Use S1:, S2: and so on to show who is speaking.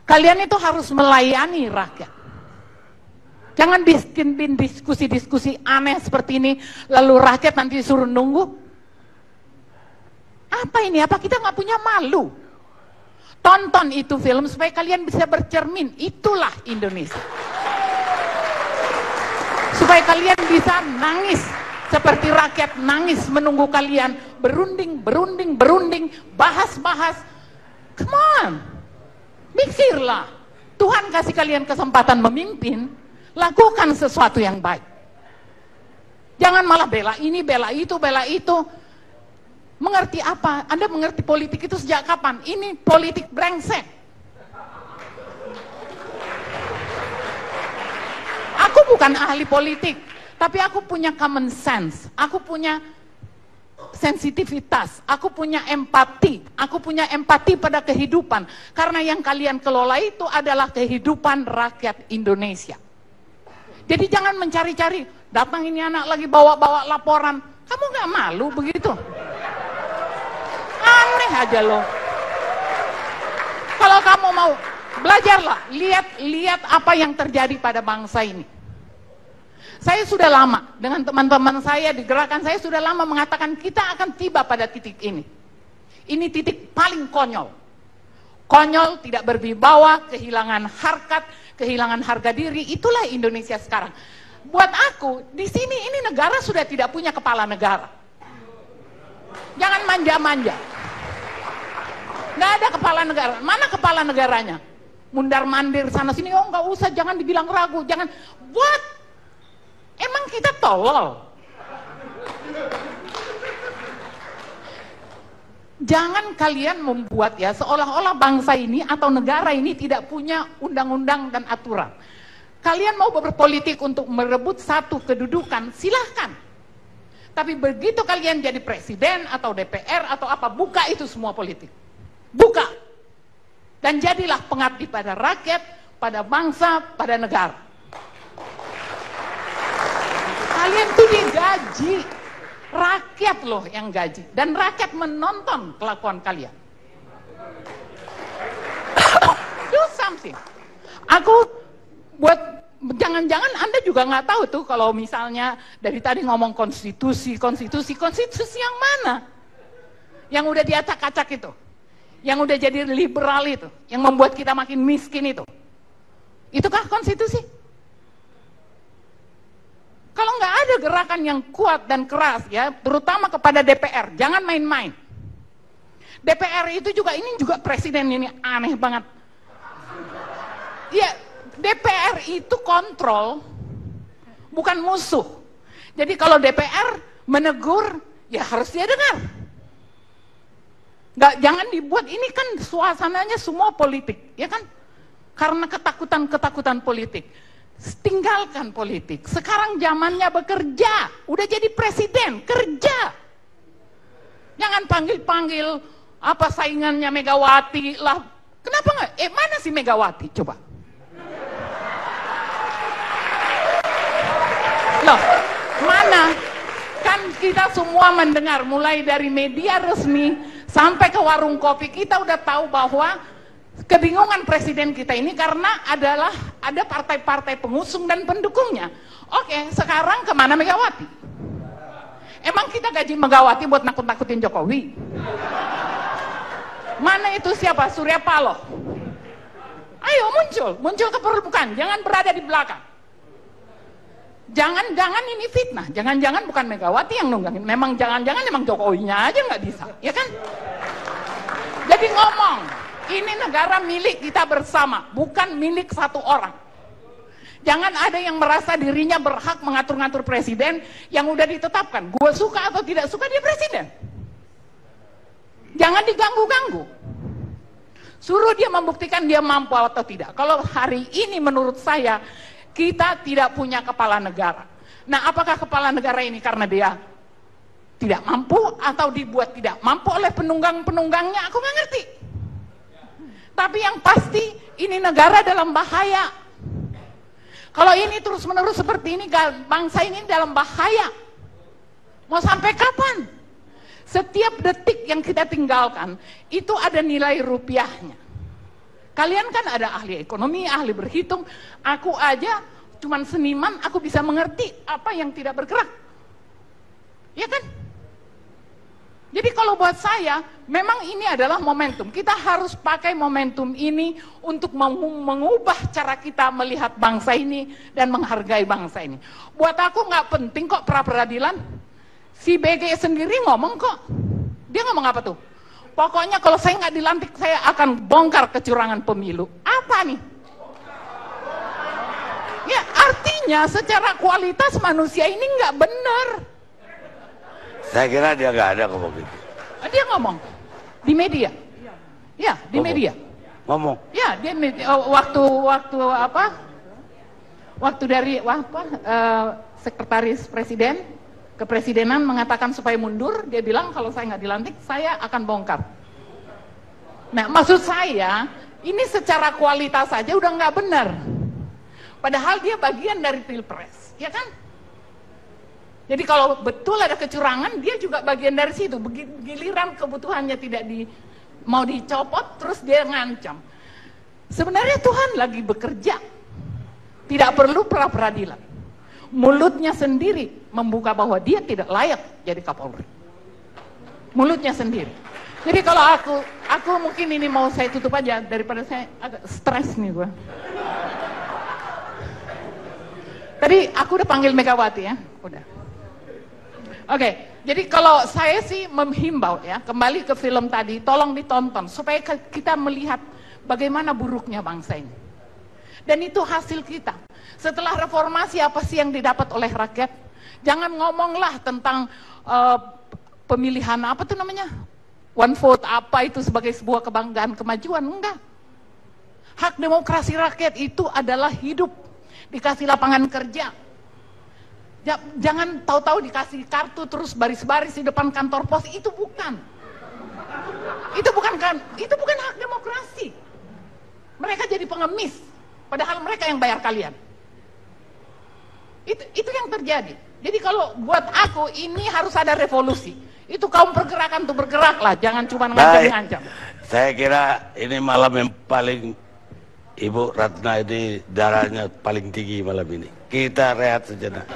S1: Kalian itu harus melayani rakyat. Jangan bikin diskusi-diskusi aneh seperti ini, lalu rakyat nanti disuruh nunggu. Apa ini? Apa kita nggak punya malu? Tonton itu film supaya kalian bisa bercermin. Itulah Indonesia. Supaya kalian bisa nangis seperti rakyat nangis menunggu kalian berunding, bahas-bahas. Come on, mikirlah. Tuhan kasih kalian kesempatan memimpin, lakukan sesuatu yang baik. Jangan malah bela ini, bela itu, bela itu. Mengerti apa? Anda mengerti politik itu sejak kapan? Ini politik brengsek. Aku bukan ahli politik, tapi aku punya common sense. Aku punya sensitivitas, aku punya empati pada kehidupan. Karena yang kalian kelola itu adalah kehidupan rakyat Indonesia. Jadi jangan mencari-cari, datang ini anak lagi bawa-bawa laporan. Kamu gak malu begitu? Aneh aja loh. Kalau kamu mau, belajarlah, lihat apa yang terjadi pada bangsa ini. Saya sudah lama, dengan teman-teman saya di gerakan saya sudah lama mengatakan kita akan tiba pada titik ini. Ini titik paling konyol. Konyol, tidak berwibawa, kehilangan harkat, kehilangan harga diri, itulah Indonesia sekarang. Buat aku, di sini ini negara sudah tidak punya kepala negara. Jangan manja-manja. Nggak ada kepala negara. Mana kepala negaranya? Mundar-mandir sana sini, oh nggak usah, jangan dibilang ragu, jangan. What? Emang kita tolol? Jangan kalian membuat ya seolah-olah bangsa ini atau negara ini tidak punya undang-undang dan aturan. Kalian mau berpolitik untuk merebut satu kedudukan, silahkan. Tapi begitu kalian jadi presiden atau DPR atau apa, buka itu semua politik. Buka. Dan jadilah pengabdi pada rakyat, pada bangsa, pada negara. Kalian tuh digaji. Rakyat loh yang gaji. Dan rakyat menonton kelakuan kalian. Do something. Aku buat, jangan-jangan Anda juga nggak tahu tuh kalau misalnya dari tadi ngomong konstitusi yang mana? Yang udah diacak-acak itu. Yang udah jadi liberal itu. Yang membuat kita makin miskin itu. Itukah konstitusi? Kalau nggak ada gerakan yang kuat dan keras ya, terutama kepada DPR, jangan main-main. DPR itu juga, ini juga presiden ini aneh banget. Ya, DPR itu kontrol, bukan musuh. Jadi kalau DPR menegur, ya harus dia dengar. Nggak, jangan dibuat, ini kan suasananya semua politik, ya kan? Karena ketakutan politik. Tinggalkan politik. Sekarang zamannya bekerja. Udah jadi presiden, kerja. Jangan panggil-panggil apa saingannya Megawati lah. Kenapa nggak? Mana si Megawati? Coba. Loh, mana? Kan kita semua mendengar, mulai dari media resmi sampai ke warung kopi, kita udah tahu bahwa kebingungan presiden kita ini karena ada partai-partai pengusung dan pendukungnya. Oke, sekarang kemana Megawati? Emang kita gaji Megawati buat nakut-nakutin Jokowi? Mana itu siapa? Surya Paloh. Ayo muncul keperlukan, jangan berada di belakang. Jangan-jangan ini fitnah, jangan-jangan bukan Megawati yang nunggangin, memang jangan-jangan emang Jokowinya aja nggak bisa, ya kan? Jadi ngomong, ini negara milik kita bersama, bukan milik satu orang. Jangan ada yang merasa dirinya berhak mengatur-ngatur presiden yang udah ditetapkan. Gue suka atau tidak suka dia presiden. Jangan diganggu-ganggu. Suruh dia membuktikan dia mampu atau tidak. Kalau hari ini menurut saya, kita tidak punya kepala negara. Nah, apakah kepala negara ini karena dia tidak mampu atau dibuat tidak mampu oleh penunggang-penunggangnya? Aku nggak ngerti. Tapi yang pasti ini negara dalam bahaya. Kalau ini terus-menerus seperti ini, bangsa ini dalam bahaya. Mau sampai kapan? Setiap detik yang kita tinggalkan, itu ada nilai rupiahnya. Kalian kan ada ahli ekonomi, ahli berhitung. Aku aja cuman seniman, aku bisa mengerti apa yang tidak bergerak. Ya kan? Jadi kalau buat saya, memang ini adalah momentum. Kita harus pakai momentum ini untuk mengubah cara kita melihat bangsa ini dan menghargai bangsa ini. Buat aku nggak penting kok pra-peradilan. Si BG sendiri ngomong kok. Dia ngomong apa tuh? Pokoknya kalau saya nggak dilantik, saya akan bongkar kecurangan pemilu. Apa nih? Ya artinya secara kualitas manusia ini nggak benar.
S2: Saya kira dia nggak ada ngomong gitu.
S1: Dia ngomong di media. Ya, di media.
S2: Ngomong.
S1: Ya, dia waktu apa? Waktu dari sekretaris presiden kepresidenan mengatakan supaya mundur, dia bilang kalau saya nggak dilantik, saya akan bongkar. Nah, maksud saya ini secara kualitas saja udah nggak benar. Padahal dia bagian dari pilpres, ya kan? Jadi kalau betul ada kecurangan, dia juga bagian dari situ. Giliran kebutuhannya tidak mau dicopot, terus dia ngancam. Sebenarnya Tuhan lagi bekerja. Tidak perlu pra-peradilan. Mulutnya sendiri membuka bahwa dia tidak layak jadi Kapolri. Mulutnya sendiri. Jadi kalau aku mungkin ini mau saya tutup aja, daripada saya agak stres nih gue. Tadi aku udah panggil Megawati ya, udah. Oke, jadi kalau saya sih menghimbau ya, kembali ke film tadi, tolong ditonton supaya kita melihat bagaimana buruknya bangsa ini. Dan itu hasil kita. Setelah reformasi apa sih yang didapat oleh rakyat? Jangan ngomonglah tentang pemilihan apa tuh namanya? One vote apa itu sebagai sebuah kebanggaan kemajuan, enggak. Hak demokrasi rakyat itu adalah hidup, dikasih lapangan kerja. Jangan tahu-tahu dikasih kartu terus baris-baris di depan kantor pos, itu bukan. Itu bukan hak demokrasi. Mereka jadi pengemis, padahal mereka yang bayar kalian. Itu yang terjadi. Jadi kalau buat aku ini harus ada revolusi. Itu kaum pergerakan tuh bergeraklah, jangan cuma ngancam-ngancam.
S2: Saya kira ini malam yang paling Ibu Ratna ini darahnya paling tinggi malam ini. Kita rehat sejenak.